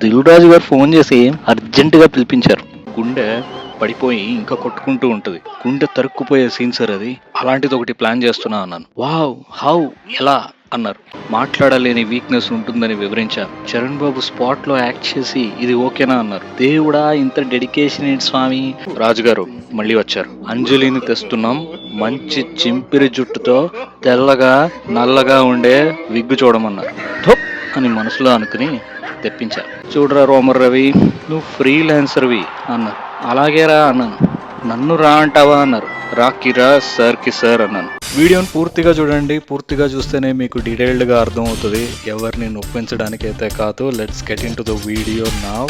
దిల్రాజు గారు ఫోన్ చేసి అర్జెంటుగా పిలిపించారు. గుండె పడిపోయి ఇంకా కొట్టుకుంటూ ఉంటుంది. గుండె తరుక్కుపోయే సీన్ సార్ అది. అలాంటిది ఒకటి ప్లాన్ చేస్తున్నా అన్నాను. వావ్, హౌ, ఎలా అన్నారు. మాట్లాడలేని వీక్నెస్ ఉంటుందని వివరించా. చరణ్ బాబు స్పాట్ లో యాక్ట్ చేసి ఇది ఓకేనా అన్నారు. దేవుడా, ఇంత డెడికేషన్ ఏంటి స్వామి. రాజుగారు మళ్ళీ వచ్చారు. అంజలిని తెస్తున్నాం, మంచి చింపిరి జుట్టుతో తెల్లగా నల్లగా ఉండే విగ్గు చూడమన్నారు. ధోప్ అని మనసులో అనుకుని తెప్పించా. చూడరా రోమర్ రవి, నువ్వు ఫ్రీలాన్సర్వి అన్నారు. అలాగేరా అన్నాను. నన్ను రా అంటావా అన్నారు. రాకిరా సార్కి సార్ అన్నాను. వీడియోని పూర్తిగా చూడండి. పూర్తిగా చూస్తేనే మీకు డీటెయిల్డ్గా అర్థమవుతుంది. ఎవరిని నొప్పించడానికి అయితే కాదు. Let's get into the video now.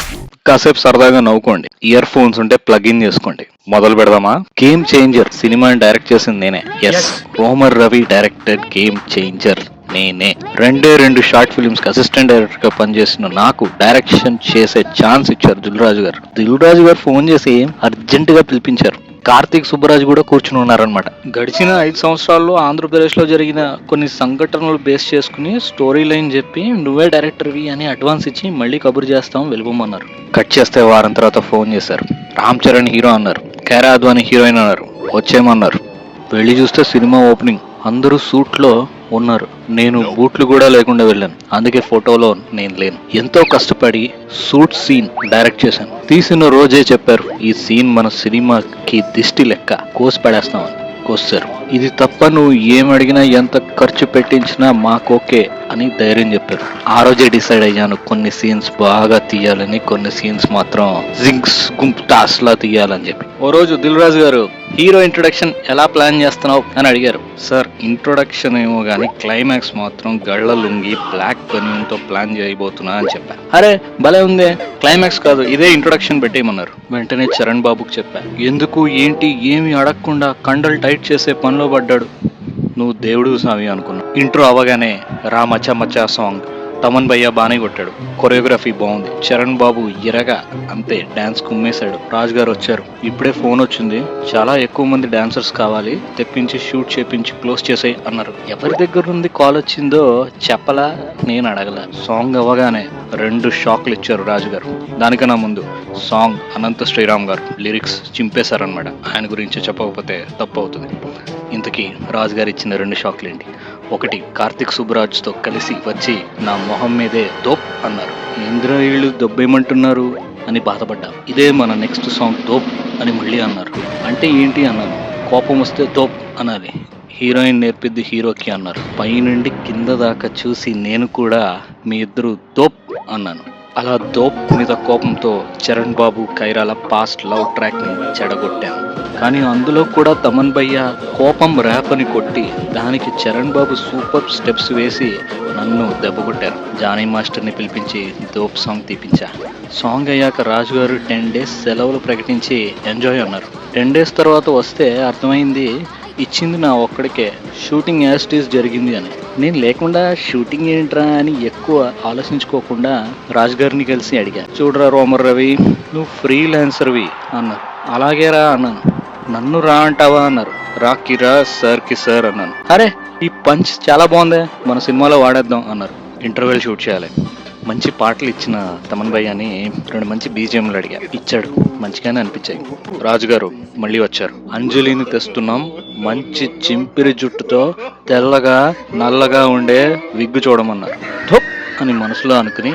కాసేపు సరదాగా నవ్వుకోండి. ఇయర్ ఫోన్స్ ఉంటే ప్లగ్ ఇన్ చేసుకోండి. మొదలు పెడదామా? గేమ్ చేంజర్ సినిమాని డైరెక్ట్ చేసింది నేనే. ఎస్, రోమర్ రవి డైరెక్టెడ్ గేమ్ చేంజర్ నేనే. రెండు షార్ట్ ఫిల్మ్స్ కి అసిస్టెంట్ డైరెక్టర్ గా పనిచేసిన నాకు డైరెక్షన్ చేసే ఛాన్స్ ఇచ్చారు దిల్రాజు గారు. దిల్రాజు గారు ఫోన్ చేసి అర్జెంట్ గా పిలిపించారు. కార్తీక్ సుబ్బరాజు కూడా కూర్చుని ఉన్నారనమాట. గడిచిన 5 సంవత్సరాల్లో ఆంధ్రప్రదేశ్ లో జరిగిన కొన్ని సంఘటనలు బేస్ చేసుకుని స్టోరీ లైన్ చెప్పి నువ్వే డైరెక్టర్వి అని అడ్వాన్స్ ఇచ్చి మళ్ళీ కబురు చేస్తాం వెళ్ళిపోమన్నారు. కట్ చేస్తే వారం తర్వాత ఫోన్ చేశారు. రామ్ చరణ్ హీరో అన్నారు. కేరా అద్వాని హీరోయిన్ అన్నారు. వచ్చేయమన్నారు. వెళ్ళి చూస్తే సినిమా ఓపెనింగ్. అందరూ సూట్లో ఉన్నారు. నేను బూట్లు కూడా లేకుండా వెళ్ళాను. అందుకే ఫోటోలో నేను లేను. ఎంతో కష్టపడి సూట్ సీన్ డైరెక్ట్ చేశాను. తీసిన రోజే చెప్పారు, ఈ సీన్ మన సినిమాకి దిష్టి లెక్క కోసి పడేస్తామని. కోసారు. ఇది తప్ప నువ్వు ఏం అడిగినా ఎంత ఖర్చు పెట్టించినా మాకోకే అని ధైర్యం చెప్పారు. ఆ రోజే డిసైడ్ అయ్యాను కొన్ని సీన్స్ బాగా తీయాలని, కొన్ని సీన్స్ మాత్రం జింక్స్ గుంప్టాస్ లా తీయాలని చెప్పి. ఓ రోజు దిల్ రాజు గారు హీరో ఇంట్రొడక్షన్ ఎలా ప్లాన్ చేస్తున్నావు అని అడిగారు. సార్, ఇంట్రొడక్షన్ ఏమో గానీ క్లైమాక్స్ మాత్రం గళ్ళ లుంగి బ్లాక్ బనియన్ తో ప్లాన్ చేయబోతున్నా అని చెప్పాను. అరే భలే ఉందే, క్లైమాక్స్ కాదు ఇదే ఇంట్రొడక్షన్ పెట్టేయమన్నారు. వెంటనే చరణ్ బాబుకి చెప్పాను. ఎందుకు ఏంటి ఏమి అడగకుండా కండలు టైట్ చేసే పనిలో పడ్డాడు. నువ్వు దేవుడు స్వామి అనుకున్నా. ఇంట్రో అవగానే రా మచ్చా మచ్చా సాంగ్ తమన్ భయ్య బానే కొట్టాడు. కొరియోగ్రఫీ బాగుంది. చరణ్ బాబు ఎరగా అంతే డాన్స్ కుమ్మేశాడు. రాజు గారు వచ్చారు. ఇప్పుడే ఫోన్ వచ్చింది, చాలా ఎక్కువ మంది డాన్సర్స్ కావాలి, తెప్పించి షూట్ చేపించి క్లోజ్ చేసాయి అన్నారు. ఎవరి దగ్గర నుండి కాల్ వచ్చిందో చెప్పలా, నేను అడగల. సాంగ్ అవ్వగానే 2 షాక్లు ఇచ్చారు రాజు గారు. దానికన్నా ముందు సాంగ్ అనంత శ్రీరామ్ గారు లిరిక్స్ చింపేశారనమాట. ఆయన గురించి చెప్పకపోతే తప్పు అవుతుంది. ఇంతకీ రాజు గారు ఇచ్చిన 2 షాక్లు ఏంటి? ఒకటి, కార్తిక్ సుబ్బరాజ్తో కలిసి వచ్చి నా మొహం మీదే దోప్ అన్నారు. ఇంద్రాయిళ్ళు దొబ్బేయమంటున్నారు అని బాధపడ్డా. ఇదే మన నెక్స్ట్ సాంగ్ దోప్ అని మళ్ళీ అన్నారు. అంటే ఏంటి అన్నాను. కోపం వస్తే దోప్ అనాలి, హీరోయిన్ నేర్పిద్ది హీరోకి అన్నారు. పైనుండి కింద దాకా చూసి నేను కూడా మీ ఇద్దరు దోప్ అన్నాను. అలా దోప్ మీద కోపంతో చరణ్ బాబు కైరాల పాస్ట్ లవ్ ట్రాక్ ని చెడగొట్టాను. కానీ అందులో కూడా తమన్ భయ్య కోపం ర్యాప్ అని కొట్టి దానికి చరణ్ బాబు సూపర్ స్టెప్స్ వేసి నన్ను దెబ్బకొట్టారు. జానీ మాస్టర్ని పిలిపించి దోప్ సాంగ్ తీపించా. సాంగ్ అయ్యాక రాజు గారు 10 days సెలవులు ప్రకటించి ఎంజాయ్ అన్నారు. 10 days తర్వాత వస్తే అర్థమైంది ఇచ్చింది నా ఒక్కడికే, షూటింగ్ యాస్టీస్ జరిగింది అని. నేను లేకుండా షూటింగ్ ఏంట్రా అని ఎక్కువ ఆలోచించుకోకుండా రాజుగారిని కలిసి అడిగా. చూడరా రోమర్ రవి, నువ్వు ఫ్రీలాన్సర్వి అన్నారు. అలాగేరా అన్నాను. నన్ను రా అంటావా అన్నారు. రాకిరా సార్కి సార్ అన్నాను. అరే ఈ పంచ్ చాలా బాగుందే, మన సినిమాలో వాడేద్దాం అన్నారు. ఇంటర్వెల్ షూట్ చేయాలి. మంచి పాటలు ఇచ్చిన తమన్ భయ్య అని 2 మంచి బీజిఎంలు అడిగా. ఇచ్చాడు. మంచిగానే అనిపించాయి. రాజుగారు మళ్ళీ వచ్చారు. అంజలిని తెస్తున్నాం, మంచి చింపిరి జుట్టుతో తెల్లగా నల్లగా ఉండే విగ్గు చూడమన్నారు. ధోప్ అని మనసులో అనుకుని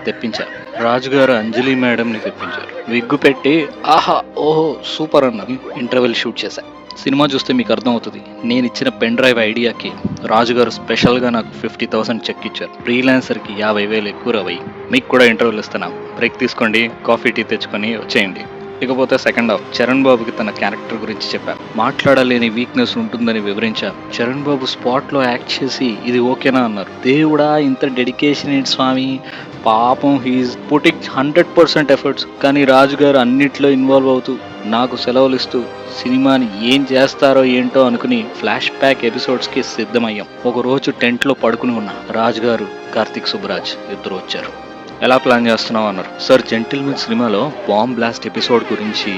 తెప్పించా. రాజుగారు అంజలి మేడంని తెప్పించారు. విగ్గు పెట్టి ఆహా ఓహో సూపర్ అన్నారు. ఇంటర్వెల్ షూట్ చేశా. సినిమా చూస్తే మీకు అర్థమవుతుంది. నేను ఇచ్చిన పెన్ డ్రైవ్ ఐడియాకి రాజుగారు స్పెషల్గా నాకు 50,000 చెక్ ఇచ్చారు. ఫ్రీలాన్సర్కి 50,000 ఎక్కువ రవై. మీకు కూడా ఇంటర్వ్యూలు ఇస్తున్నాం. బ్రేక్ తీసుకోండి, కాఫీ టీ తెచ్చుకొని వచ్చేయండి. ఇకపోతే సెకండ్ హాఫ్ చరణ్ బాబుకి తన క్యారెక్టర్ గురించి చెప్పాను. మాట్లాడలేని వీక్నెస్ ఉంటుందని వివరించాను. చరణ్ బాబు స్పాట్ లో యాక్ట్ చేసి ఇది ఓకేనా అన్నారు. దేవుడా, ఇంత డెడికేషన్ ఏంటి స్వామి. పాపం హీఈస్ పుటింగ్ 100% ఎఫర్ట్స్. కానీ రాజు గారు అన్నిట్లో ఇన్వాల్వ్ అవుతూ నాకు సెలవులు ఇస్తూ సినిమాని ఏం చేస్తారో ఏంటో అనుకుని ఫ్లాష్ బ్యాక్ ఎపిసోడ్స్ కి సిద్ధమయ్యాం. ఒక రోజు టెంట్ లో పడుకుని ఉన్నా. రాజు గారు కార్తిక్ సుబ్బరాజ్ ఇద్దరు వచ్చారు. ఎలా ప్లాన్ చేస్తున్నావు అన్నారు. సార్, జెంటిల్మెన్ సినిమాలో బాంబ్ బ్లాస్ట్ ఎపిసోడ్ గురించి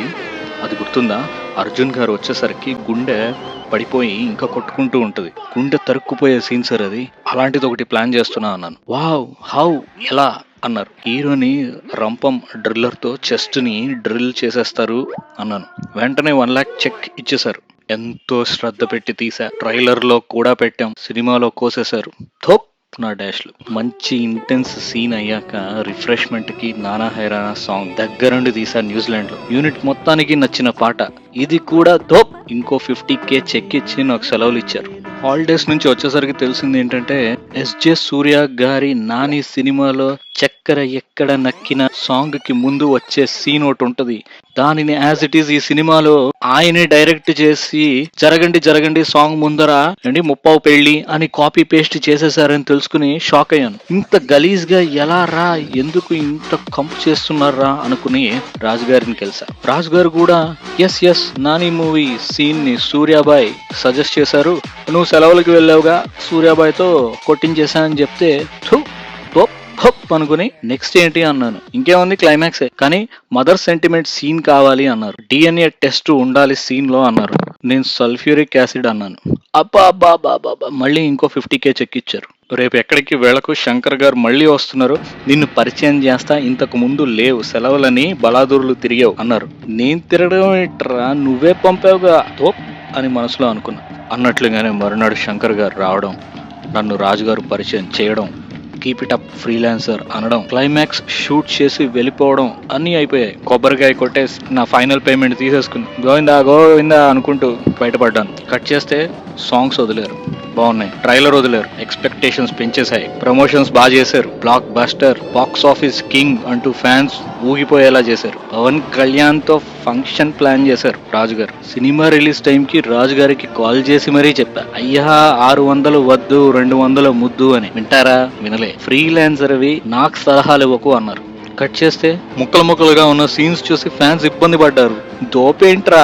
అది గుర్తుందా? అర్జున్ గారు వచ్చేసరికి గుండె పడిపోయి ఇంకా కొట్టుకుంటూ ఉంటుంది. గుండె తరుక్కుపోయే సీన్ సార్ అది. అలాంటిది ఒకటి ప్లాన్ చేస్తున్నా అన్నాను. వావ్, హౌ, ఎలా అన్నారు. హీరోని రంపం డ్రిల్లర్ తో చెస్ట్ ని డ్రిల్ చేసేస్తారు అన్నాను. వెంటనే 1 lakh చెక్ ఇచ్చేశారు. ఎంతో శ్రద్ధ పెట్టి తీసా, ట్రైలర్ లో కూడా పెట్టాం, సినిమాలో కోసేశారు. థోప్ నా డాష్లు. మంచి ఇంటెన్స్ సీన్ అయ్యాక రిఫ్రెష్మెంట్ కి నానా హైరానా సాంగ్ దగ్గరుండి తీసా న్యూజిలాండ్ లో. యూనిట్ మొత్తానికి నచ్చిన పాట ఇది కూడా థోప్. ఇంకో 50K చెక్ ఇచ్చి నాకు సెలవులు ఇచ్చారు. హాలిడేస్ నుంచి వచ్చేసరికి తెలిసింది ఏంటంటే ఎస్జే సూర్య గారి నాని సినిమాలో చక్కెర ఎక్కడ నక్కిన సాంగ్ కి ముందు వచ్చే సీన్ ఒకటి ఉంటది. దానిని యాజ్ ఇట్ ఈస్ ఈ సినిమాలో ఆయనే డైరెక్ట్ చేసి జరగండి జరగండి సాంగ్ ముందర అండి ముప్పావు పెళ్లి అని కాపీ పేస్ట్ చేసేసారని తెలుసుకుని షాక్ అయ్యాను. ఇంత గలీజ్ గా ఎలా రా, ఎందుకు ఇంత కంప్ చేస్తున్నారా అనుకుని రాజు గారిని కలిసా. రాజు గారు కూడా ఎస్ నాని మూవీ సీన్ ని సూర్యాబాయ్ సజెస్ట్ చేశారు, నువ్వు సెలవులకి వెళ్ళావుగా సూర్యాబాయ్ తో కొట్టించేసా అని చెప్తే అనుకుని నెక్స్ట్ ఏంటి అన్నాను. ఇంకేముంది క్లైమాక్సే, కానీ మదర్ సెంటిమెంట్ సీన్ కావాలి అన్నారు. DNA టెస్ట్ ఉండాలి సీన్ లో అన్నారు. నేను సల్ఫ్యూరిక్ యాసిడ్ అన్నాను. అబ్బా మళ్ళీ ఇంకో 50K చెక్ ఇచ్చారు. రేపు ఎక్కడికి వెళ్ళకు, శంకర్ గారు మళ్ళీ వస్తున్నారు, నిన్ను పరిచయం చేస్తా, ఇంతకు ముందు లేవు సెలవులని బలాదూర్లు తిరిగావు అన్నారు. నేను తిరగడం ఏంట్రా, నువ్వే పంపావుగా తోప్ అని మనసులో అనుకున్నా. అన్నట్లుగానే మరునాడు శంకర్ గారు రావడం, నన్ను రాజుగారు పరిచయం చేయడం, కీప్ ఇట్ అప్ ఫ్రీలాన్సర్ అనడం, క్లైమాక్స్ షూట్ చేసి వెళ్ళిపోవడం అన్నీ అయిపోయాయి. కొబ్బరికాయ కొట్టేసి నా ఫైనల్ పేమెంట్ తీసేసుకుని గోవిందా అనుకుంటూ బయటపడ్డాను. కట్ చేస్తే సాంగ్స్ వదిలేరు, బాగున్నాయి. ట్రైలర్ వదిలేరు, ఎక్స్పెక్టేషన్స్ పెంచేశాయి. ప్రమోషన్స్ బాగా చేశారు. Blockbuster, box office king అంటూ ఫ్యాన్స్ ఊగిపోయేలా చేశారు. పవన్ కళ్యాణ్ తో ఫంక్షన్ ప్లాన్ చేశారు రాజుగారు. సినిమా రిలీజ్ టైం కి రాజుగారికి కాల్ చేసి మరీ చెప్పా, అయ్యా 600 వద్దు 200 ముద్దు అని. వింటారా? వినలే. ఫ్రీలాన్సర్ అవి నాకు సలహాలు ఇవ్వకు అన్నారు. కట్ చేస్తే ముక్కలుగా ఉన్న సీన్స్ చూసి ఫ్యాన్స్ ఇబ్బంది పడ్డారు. దోపేంట్రా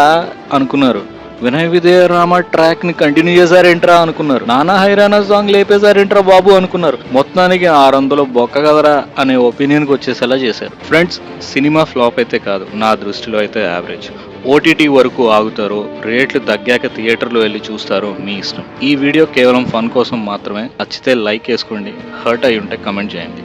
అనుకున్నారు. వినయ విజయ రామ ట్రాక్ ని కంటిన్యూ చేశారేంట్రా అనుకున్నారు. నానా హైరానా సాంగ్ లేపేశారేంట్రా బాబు అనుకున్నారు. మొత్తానికి 600 బొక్క కదరా అనే ఒపీనియన్ కి వచ్చేసేలా చేశారు. ఫ్రెండ్స్, సినిమా ఫ్లాప్ అయితే కాదు, నా దృష్టిలో అయితే యావరేజ్. OTT వరకు ఆగుతారో, రేట్లు తగ్గాక థియేటర్లో వెళ్ళి చూస్తారో మీ ఇష్టం. ఈ వీడియో కేవలం ఫన్ కోసం మాత్రమే. నచ్చితే లైక్ వేసుకోండి, హర్ట్ అయి ఉంటే కమెంట్ చేయండి.